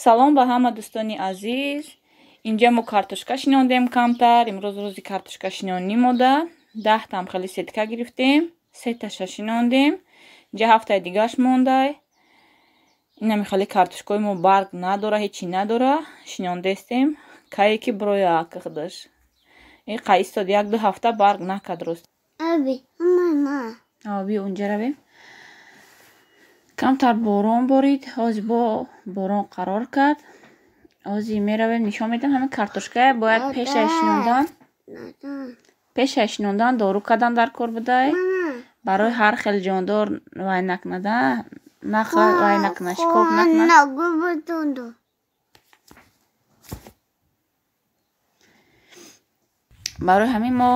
Салом ба ҳама дӯстони азиз. Инҷа мо картошка шинондем камтар. Имрӯз рӯзи картошка шинонӣ мода. 10 тамхали сетка гирифтем. 3 таша шинондем. Инҷа 7 дигаш мондай. Ина михали картошкаи мо барг надора, ҳечи надора. Шинондестем. Кае ки броя акхдаш. Ин қаистод 1-2 ҳафта барг накад рӯст. Аби, мама. Аби унҷа равем. Камтар борон борид. Ҳози бо борон қарор кард. Ҳозир меравем нишон медам. Ҳамин картошка бояд пешаш шинондан дору кардан дар кор будай. Барои ҳар хел ҷондор вайнак надан. Нахра вайнак нашкоф накна. Барои ҳамин мо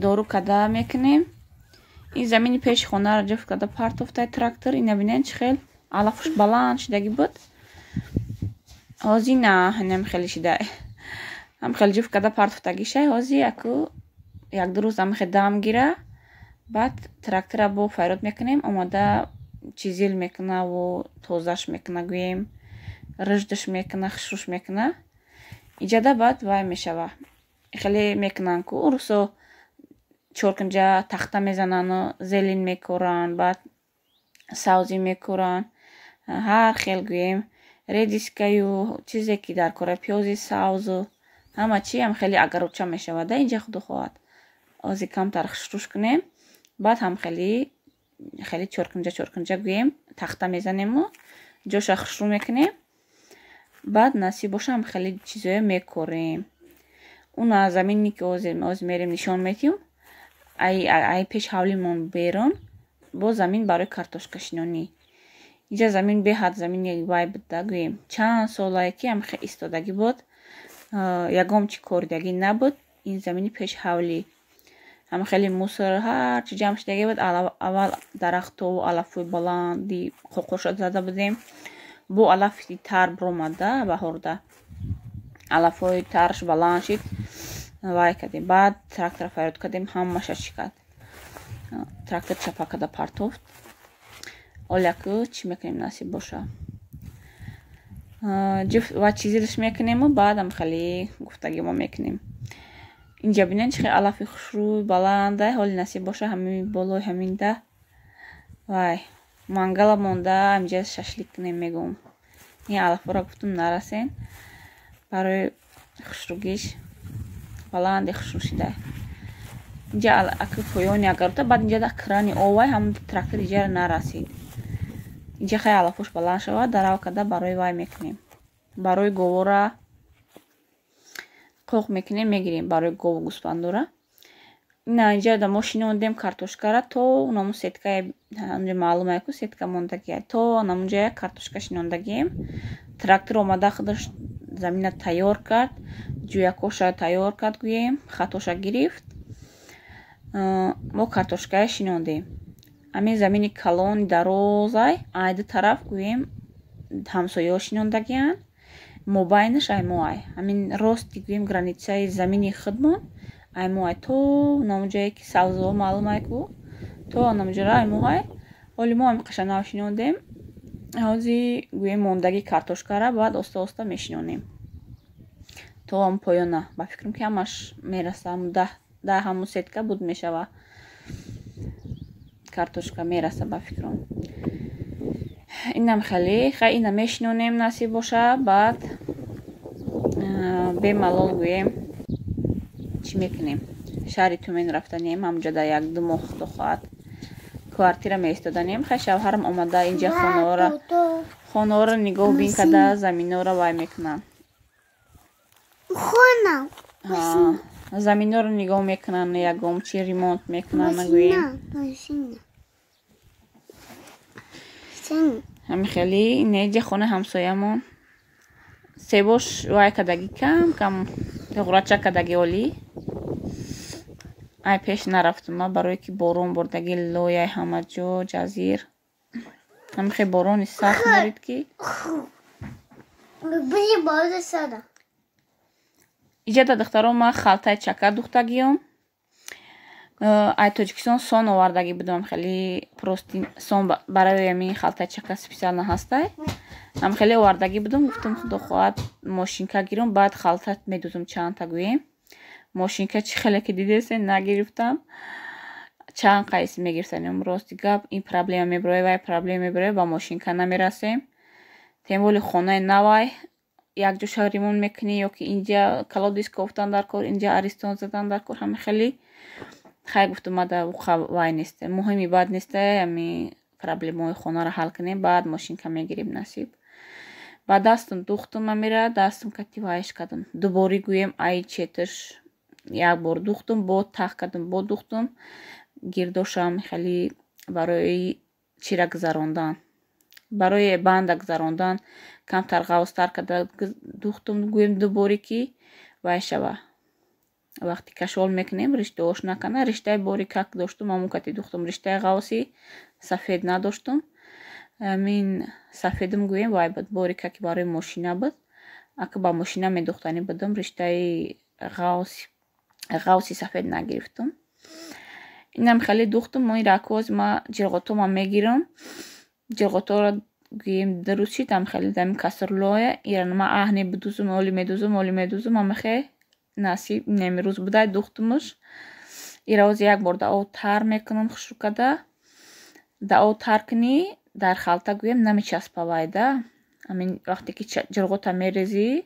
дору карда мекунем. Ин замини пеши хонаро ҷуфт карда партофтай трактор. Ина бинен чӣ хел алафуш баланд шудагӣ буд. Ҳозир на ҳанам хеле шидай. Ҳам хел ҷуфт карда партофтагӣ шай. Ҳозир яку 1-2 рӯз ам хел дам гира. Баъд трактора бо файрод мекунем. Омада чизил мекуна ва тозаш мекуна гӯем. Рыждаш мекуна, хушруш мекуна. Иҷада баъд вай мешава. Хеле мекунан ку рӯсо чоркунҷа тахта мезанан, зелин мекоран, баъд савзӣ мекоран. Ҳар хел гӯем редискаю чизе ки дар кора пиёзи савзу ҳама чи ам хеле агаруча мешавад. Инҷа худо хоҳад. Ҳозир камтар хушруш кунем. Баъд ҳам хеле чоркунҷа гӯем тахта мезанему ҷоша хушрӯ мекунем. Баъд насиб боша ҳам хеле чизое мекорем. Уна замини ки ҳозир мерем нишон метиҳум. Ай пеш ҳавлимон берун бо замин барои картошка шинонӣ. Инҷа замин беҳад замини вай буда гӯем. Чанд солае ки ам хе истодагӣ буд. Ягом чӣ коридагӣ набуд. Ин замини пеш ҳавлӣ. Ам хеле мусор ҳар чӣ ҷамъ шудагӣ буд. Аввал дарахтову алафҳои баланди қоқоша зада будем. Бо алафи тар биромада баҳорда. Алафҳои тарш баланд шид. Вай кардем. Баъд трактора файрод кардем. Ҳамаша чӣ кард. Трактор чапа карда партофт. Оляку чӣ мекунем насиб боша. Ҷуфт ва чизилш мекунему. Баъдам хеле гуфтагӣ мо мекунем. Инҷа бинен чӣ хел алафи хушрӯй баланда. Ҳоли насиб боша ҳамин болои ҳаминда. Вай мангала монда амҷа шашлик кунем мегӯм. Ин алафҳоро гуфтум нарасен. Барои хушрӯгиш баланди хушрӯ шидай. Инҷа аку поёни агарута. Баъд инҷа крани овай ҳам трактор иҷара нарасид. Инҷа хай алафуш баланд шавад. Дарав карда барои вай мекунем. Барои govора қоқ мекунем мегирем. Барои гову гӯспандора. Ина инҷа да мо шинондем картошкара то наму сеткае ҳанҷа маълумае ку сетка мондагие. То намунҷая картошка шинондагием. Трактор омада худаш замина тайёр кард. Ҷӯякоша тайёр кард гӯем. Хатоша гирифт. Мо картошкае шинондем. Ҳамин замини калони дарозай айду тараф гӯем ҳамсояҳо шинондагианд. Мобайнаш ай мо ай. Ҳамин рости гӯем границаи замини худмон ай мо ай то намунҷае ки савзҳо маълум ай ку то намунҷара ай мо ай. Оли мо ҳам қашанав шинондем. Ҳозир гӯем мондаги картошкара баъд оста оста мешинонем. То ам поёна. Ба фикрам ки ҳамаш мераса. 10 ҳамун сетка буд мешава. Картошка мераса ба фикрам. Инам хеле ина мешинонем насиб боша. Баъд бемалол гӯем чӣ мекунем. Шаҳри Тюмен рафтанем. Ҳамҷода 1-2 моҳ худо хоҳад. Квартира меистоданем. Хай шавҳарам омада инҷа хонаҳоро нигоҳ бин карда заминҳоро вай мекунам. Заминҳоро нигоҳ мекунан. Ягом чӣ ремонт мекунан гӯем. Ҳамин хеле инеҷа хонаи ҳамсоямон. Себош вай кардагӣ кам ғурача кардагӣ олӣ. Ай пеш нарафтум барое ки борон бордагӣ лояи ҳама ҷо ҷазир. Ҳамин хел борони сахт борид ки иҷада духтарон ма халтаи чака духтагиём. ай Тоҷикистон сон овардагӣ будам. Хеле прости сон барои ҳамин халтаи чака специально ҳастай. ҳам хеле овардагӣ будам, гуфтам худо хоҳад мошинка гирам, баъд халта медузам чанда гӯем. Мошинка чӣ хеле ки дидесен нагирифтам. Чанд қайси мегирифтанем, рости гап ин проблема мебарояд, вай проблема мебарояд, ба мошинка намерасем. Темволи хонаи навай якҷоша ремонт мекунӣ, ё ки инҷа колодис кофтан дар кор, инҷа аристон задан дар кор, ҳама хеле хай гуфтам мада уқа вай несте, муҳими бад несте, ами проблемаҳои хонаро ҳал кунем, баъд мошинка мегирем насиб. Ба дастам духтам амира, дастам кати вайш кардам. Дубори гӯем ай четаш, як бор духтам, бод тах кардам, бод духтам. Гирдошам хеле барои чира гузарондан, барои банда гузарондан камтар ғавзтар карда духтам гӯем дубори ки вай шава. Вақти кашол мекунем риштаош накана. Риштаи борикак доштам, ҳамон кати духтам. Риштаи ғавси сафед надоштам. Амин сафедам гӯем вай буд, борикаки барои мошина буд. Ака ба мошина медухтанӣ будам, риштаи ғавси сафед нагирифтам. Инам хеле духтам. Мои ракоз ма ҷирғотома мегирам. Ҷирғоторо гӯем дурустшид, ам хеле дами касрлоя иран ма аҳне бидузам, оли медузам, ама хе насиб немирӯз будай духтамаш. Ироз як бор да об тар мекунам, хушк када. Да об тар кунӣ, дар халта гӯем намечаспа вайда. Амин вақте ки ҷирғота мерезӣ,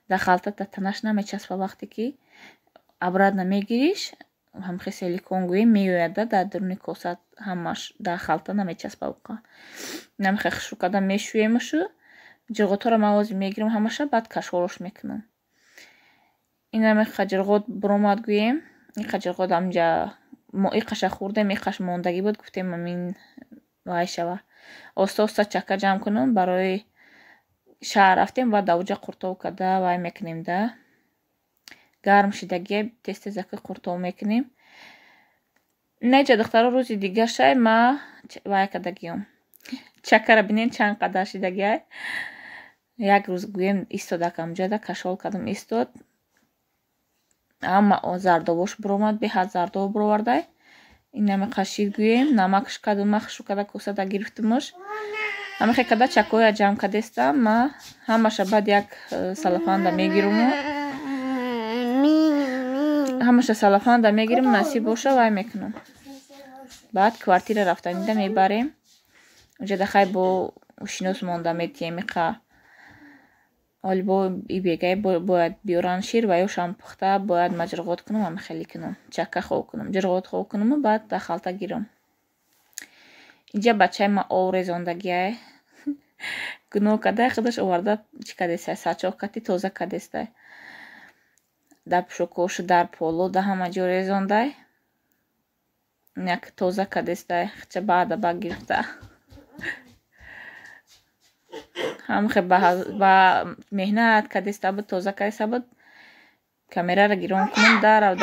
дар халта да танаш намечаспа. Вақте ки обратно мегириш, ҳамхе силикон гӯем меояда дар дуруни коса, ҳамаш дар халта намечаспа. уқа намхе хушк када мешӯемашу. ҷирғоторо мавози мегирам ҳамаша, баъд кашолош мекунам. Инаме қаҷирғот буромад гӯем. Ин қаҷирғот амҷа иқаша хӯрдем, иқаш мондагӣ буд, гуфтем амин вай шава. Оста оста чака ҷамъ кунам. Барои шаҳр рафтем ва давҷа қуртов када вай мекунем да. Гарм шидагия тез тезаки қуртов мекунем. Неҷа духтаро рӯзи дига шай ма вай кадагиам. Чакара бинен чанд қадар шидагия. Як рӯз гӯем истодак амҷада кашол кардам, истод. Ама зардовош буромад, беҳад зардов буровардай. Инаме қашид гӯем, намакш кадам, махшу када косада гирифтамаш. Ҳамахе када чакоя ҷамъ кадестам, ма ҳамаша баъд як салафанда мегирам. ҳамаша салафанда мегирам, насиб боша вай мекунам. Баъд квартира рафтанида мебарем. Уҷада хай бо ушинос монда метием, иқа олибо ибегай бояд биёран шир ва ёшам пухта, бояд ма ҷирғот кунам, ама хеле кунам. Чака хов кунам, ҷирғот хов кунам, баъд дар халта гирам. Инҷа бачаи ма ов резондагия гуноҳ кадай худаш оварда чӣ кадестай, сачоқ кати тоза кадестай. Дар пӯшокошу, дар поло, дар ҳама ҷо резондай. Як тоза кадестай, хича баъда ба гирифта. ҳамхе ба меҳнат кадеста буд, тоза кадеста буд. Камераро гирон кунам, дарав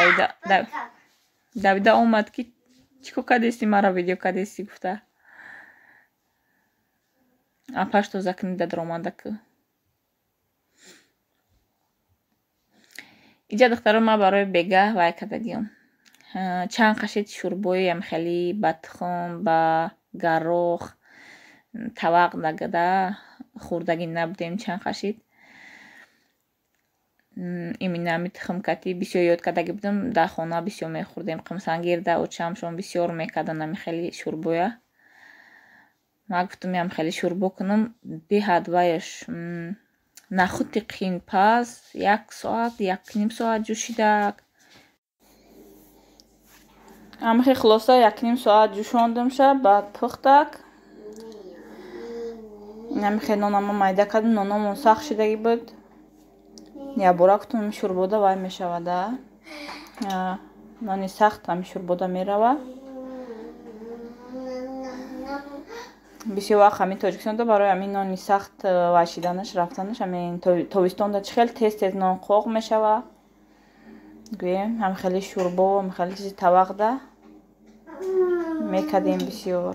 давида омад ки чико кадести, маро видео кадести гуфта. Апаш тоза кунида даромадаку. иҷа духтаро ма барои бега вай кадагиам. Чанд қашид шӯрбои хеле ба тухм, ба гарох, тавақ дагада хӯрдагӣ набудем. Чанд қашид иминами тухмкати бисёр ёд кардагӣ будам. Дар хона бисёр мехӯрдем. қимсангирда очамшон бисёр мекардан ами хеле шӯрбоя. ма гуфтам ям хеле шӯрбо кунам, беҳад вайаш нахути қинпаз 1 соат, 1.5 соат ҷӯшидак. ҳамахе хулоса 1.5 соат ҷӯшондамша, баъд пухтак. ҳамахе нонама майда кардам, нонамон сахт шидагӣ буд. ябора гуфтам шӯрбода вай мешавада. нони сахт ами шӯрбода мерава. бисёр вақт ҳамин тоҷикистонда барои ҳамин нони сахт вай шиданаш рафтанаш, ҳамин тобистонда чӣ хел тез тез нон қоқ мешава. гӯем ҳам хеле шӯрбо, ҳам хеле чизи тавақда мекардем бисёр.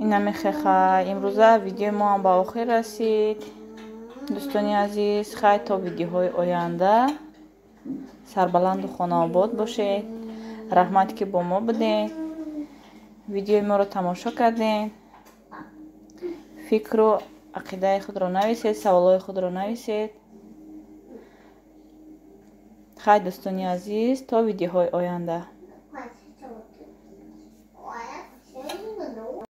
инаме хеха имрӯза видеои мо ҳам ба охир расид. дӯстони азиз, хай то видеоҳои оянда сарбаланду хонаобод бошед. раҳмате ки бо мо будед, видеои моро тамошо кардем. фикру ақидаи худро нависед, саволҳои худро нависед. хай дӯстони азиз, то видеоҳои оянда.